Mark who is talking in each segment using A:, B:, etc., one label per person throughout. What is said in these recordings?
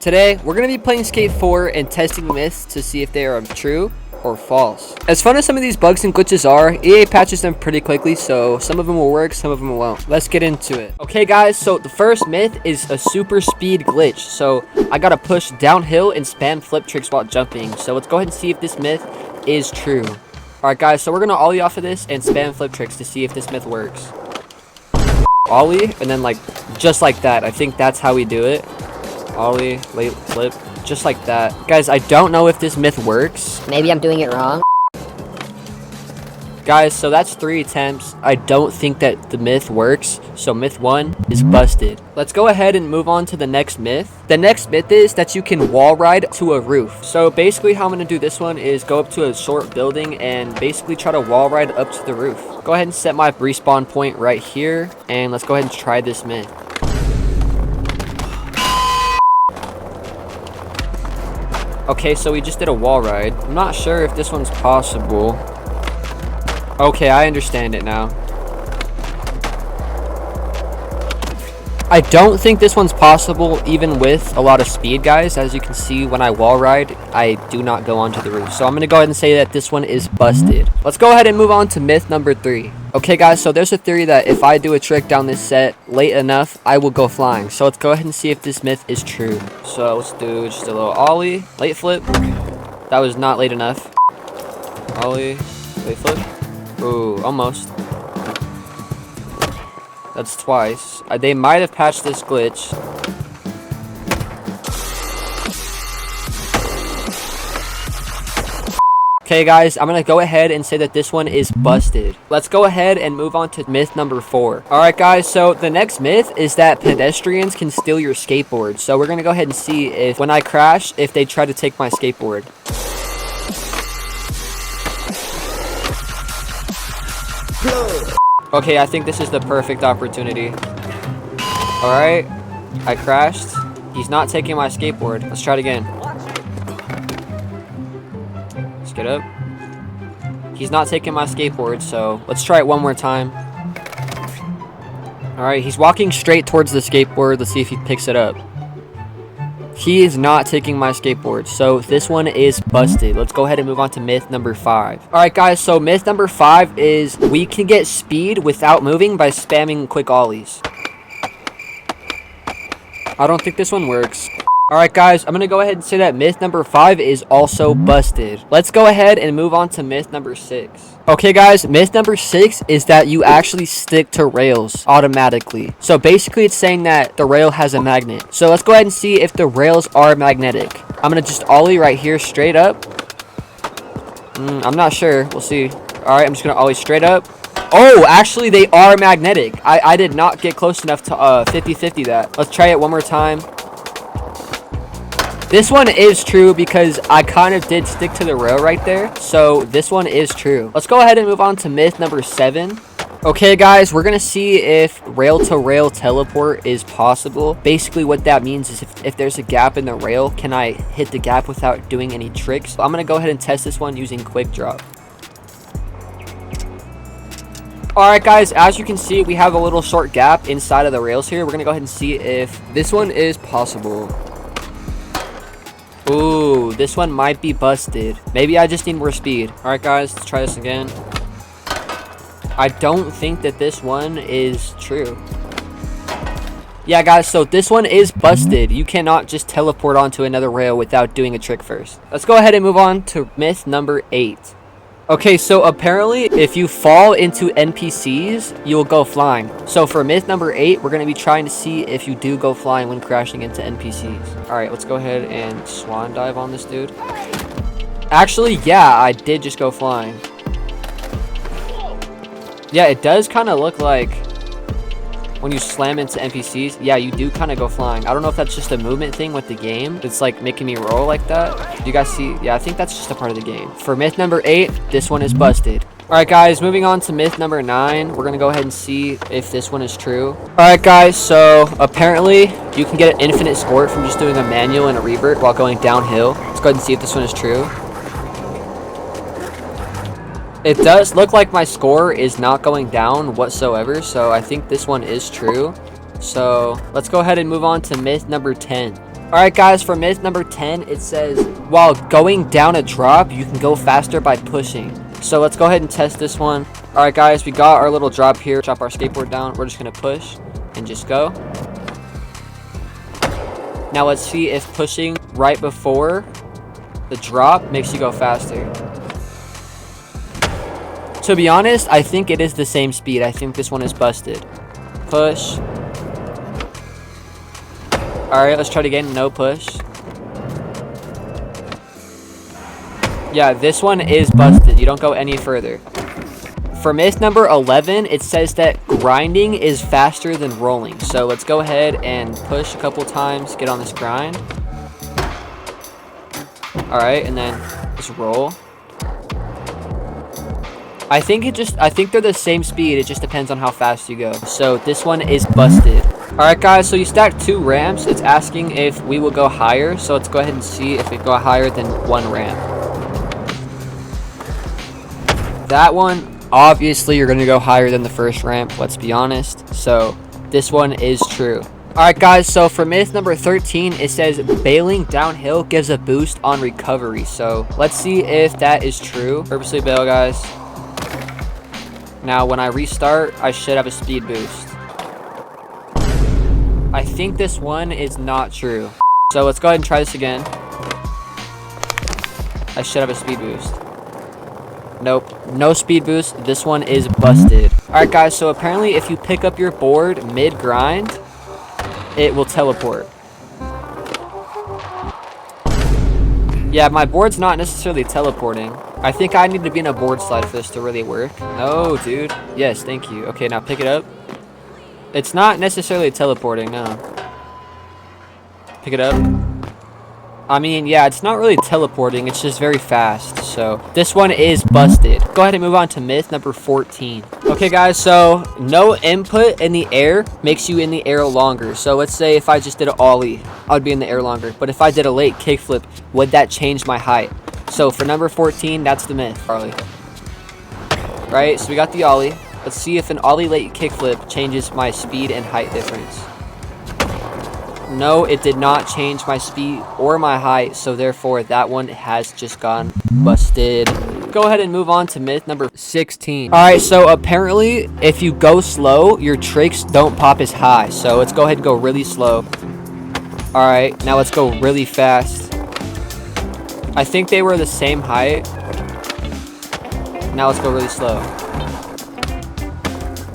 A: Today, we're going to be playing Skate 4 and testing myths to see if they are true or false. As fun as some of these bugs and glitches are, EA patches them pretty quickly, so some of them will work, some of them won't. Let's get into it. Okay guys, so the first myth is a super speed glitch. So I gotta push downhill and spam flip tricks while jumping. So let's go ahead and see if this myth is true. Alright guys, so we're gonna ollie off of this and spam flip tricks to see if this myth works. Ollie, and then like, just like that. I think that's how we do it. Ollie, late flip, just like that. Guys, I don't know if this myth works.
B: Maybe I'm doing it wrong.
A: Guys, so that's 3 attempts. I don't think that the myth works. So myth 1 is busted. Let's go ahead and move on to the next myth. The next myth is that you can wall ride to a roof. So basically how I'm going to do this one is go up to a short building and basically try to wall ride up to the roof. Go ahead and set my respawn point right here. And let's go ahead and try this myth. Okay, so we just did a wall ride. I'm not sure if this one's possible. Okay, I understand it now. I don't think this one's possible even with a lot of speed, guys. As you can see, when I wall ride, I do not go onto the roof. So I'm going to go ahead and say that this one is busted. Let's go ahead and move on to myth number 3. Okay, guys, so there's a theory that if I do a trick down this set late enough, I will go flying. So let's go ahead and see if this myth is true. So let's do just a little ollie, late flip. That was not late enough. Ollie, late flip. Ooh, almost. That's twice. They might have patched this glitch. Okay guys, I'm gonna go ahead and say that this one is busted. Let's go ahead and move on to myth number 4. Alright guys, so the next myth is that pedestrians can steal your skateboard. So we're gonna go ahead and see if when I crash, if they try to take my skateboard. Okay, I think this is the perfect opportunity. Alright, I crashed. He's not taking my skateboard. Let's try it again. Let's get up. He's not taking my skateboard, so let's try it one more time. Alright, he's walking straight towards the skateboard. Let's see if he picks it up. He is not taking my skateboard, so this one is busted. Let's go ahead and move on to myth number 5. Alright guys, so myth number 5 is we can get speed without moving by spamming quick ollies. I don't think this one works. Alright guys, I'm going to go ahead and say that myth number 5 is also busted. Let's go ahead and move on to myth number 6. Okay guys, myth number 6 is that you actually stick to rails automatically. So basically it's saying that the rail has a magnet. So let's go ahead and see if the rails are magnetic. I'm going to just ollie right here straight up. I'm not sure. We'll see. Alright, I'm just going to ollie straight up. Oh, actually they are magnetic. I did not get close enough to 50-50 that. Let's try it one more time. This one is true because I kind of did stick to the rail right there. So this one is true. Let's go ahead and move on to myth number 7. Okay guys, we're going to see if rail-to-rail teleport is possible. Basically what that means is if there's a gap in the rail, can I hit the gap without doing any tricks? So I'm going to go ahead and test this one using quick drop. Alright guys, as you can see, we have a little short gap inside of the rails here. We're going to go ahead and see if this one is possible. Ooh, this one might be busted. Maybe I just need more speed. Alright guys, let's try this again. I don't think that this one is true. Yeah guys, so this one is busted. You cannot just teleport onto another rail without doing a trick first. Let's go ahead and move on to myth number 8. Okay, so apparently if you fall into NPCs, you'll go flying. So for myth number 8, we're going to be trying to see if you do go flying when crashing into NPCs. Alright, let's go ahead and swan dive on this dude. Actually, yeah, I did just go flying. Yeah, it does kind of look like when you slam into NPCs, yeah, you do kind of go flying. I don't know if that's just a movement thing with the game. It's like making me roll like that. Do you guys see? Yeah, I think that's just a part of the game. For myth number 8, this one is busted. Alright guys, moving on to myth number 9. We're going to go ahead and see if this one is true. Alright guys, so apparently you can get an infinite score from just doing a manual and a revert while going downhill. Let's go ahead and see if this one is true. It does look like my score is not going down whatsoever, so I think this one is true. So let's go ahead and move on to myth number 10. Alright guys, for myth number 10, it says, while going down a drop, you can go faster by pushing. So let's go ahead and test this one. Alright guys, we got our little drop here. Drop our skateboard down. We're just going to push and just go. Now let's see if pushing right before the drop makes you go faster. To be honest, I think it is the same speed. I think this one is busted. Push. Alright, let's try it again. No push. Yeah, this one is busted. You don't go any further. For myth number 11, it says that grinding is faster than rolling. So let's go ahead and push a couple times. Get on this grind. Alright, and then just roll. I think they're the same speed. It just depends on how fast you go. So this one is busted. Alright guys, so you stacked 2 ramps. It's asking if we will go higher. So let's go ahead and see if we go higher than 1 ramp. That one, obviously you're going to go higher than the first ramp. Let's be honest. So this one is true. Alright guys, so for myth number 13, it says bailing downhill gives a boost on recovery. So let's see if that is true. Purposely bail, guys. Now when I restart, I should have a speed boost. I think this one is not true. So let's go ahead and try this again. I should have a speed boost. Nope, no speed boost. This one is busted. Alright guys, so apparently if you pick up your board mid-grind, it will teleport. Yeah, my board's not necessarily teleporting. I think I need to be in a board slide for this to really work. No, dude. Yes, thank you. Okay, now pick it up. It's not necessarily teleporting, no. Pick it up. I mean, yeah, it's not really teleporting. It's just very fast. So this one is busted. Go ahead and move on to myth number 14. Okay, guys, so no input in the air makes you in the air longer. So let's say if I just did an ollie, I would be in the air longer. But if I did a late kickflip, would that change my height? So for number 14, that's the myth, Charlie. Right, so we got the ollie. Let's see if an ollie late kickflip changes my speed and height difference. No, it did not change my speed or my height, so therefore that one has just gone busted. Go ahead and move on to myth number 16. Alright, so apparently if you go slow, your tricks don't pop as high. So let's go ahead and go really slow. Alright, now let's go really fast. I think they were the same height. Now let's go really slow.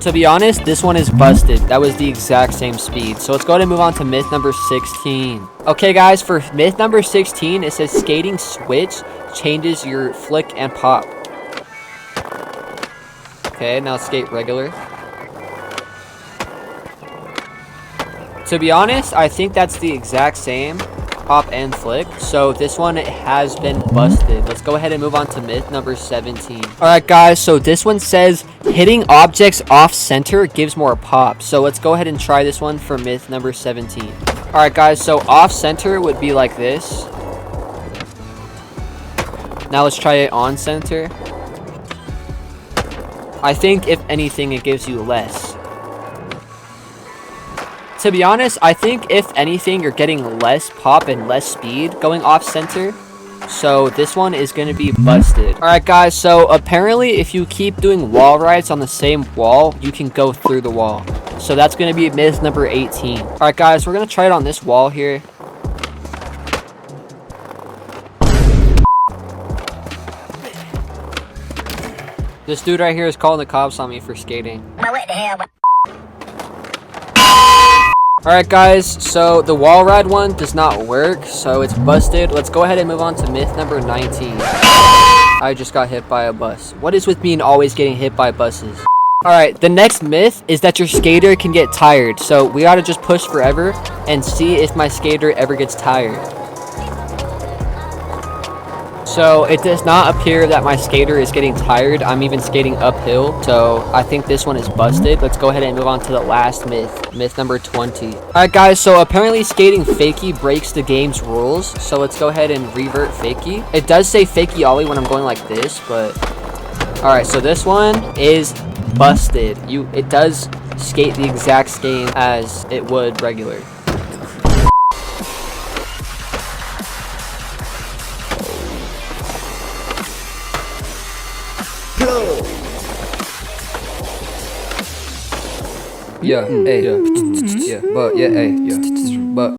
A: To be honest, this one is busted. That was the exact same speed. So let's go ahead and move on to myth number 16. Okay, guys, for myth number 16, it says skating switch changes your flick and pop. Okay, now let's skate regular. To be honest, I think that's the exact same pop and flick. So this one has been busted. Let's go ahead and move on to myth number 17. Alright guys, so this one says hitting objects off center gives more pop. So let's go ahead and try this one for myth number 17. Alright guys, so off center would be like this. Now let's try it on center. I think if anything it gives you less. To be honest, I think if anything, you're getting less pop and less speed going off center. So this one is going to be busted. Alright guys, so apparently if you keep doing wall rides on the same wall, you can go through the wall. So that's going to be myth number 18. Alright guys, we're going to try it on this wall here. This dude right here is calling the cops on me for skating.
B: What the hell?
A: Alright guys, so the wall ride one does not work, so it's busted. Let's go ahead and move on to myth number 19. I just got hit by a bus. What is with me and always getting hit by buses? Alright, the next myth is that your skater can get tired. So we ought to just push forever and see if my skater ever gets tired. So it does not appear that my skater is getting tired. I'm even skating uphill. So I think this one is busted. Let's go ahead and move on to the last myth. Myth number 20. Alright guys, so apparently skating fakie breaks the game's rules. So let's go ahead and revert fakie. It does say fakie ollie when I'm going like this, but... Alright, so this one is busted. It does skate the exact same as it would regular.
B: Yeah, hey, yeah, but yeah, hey, yeah.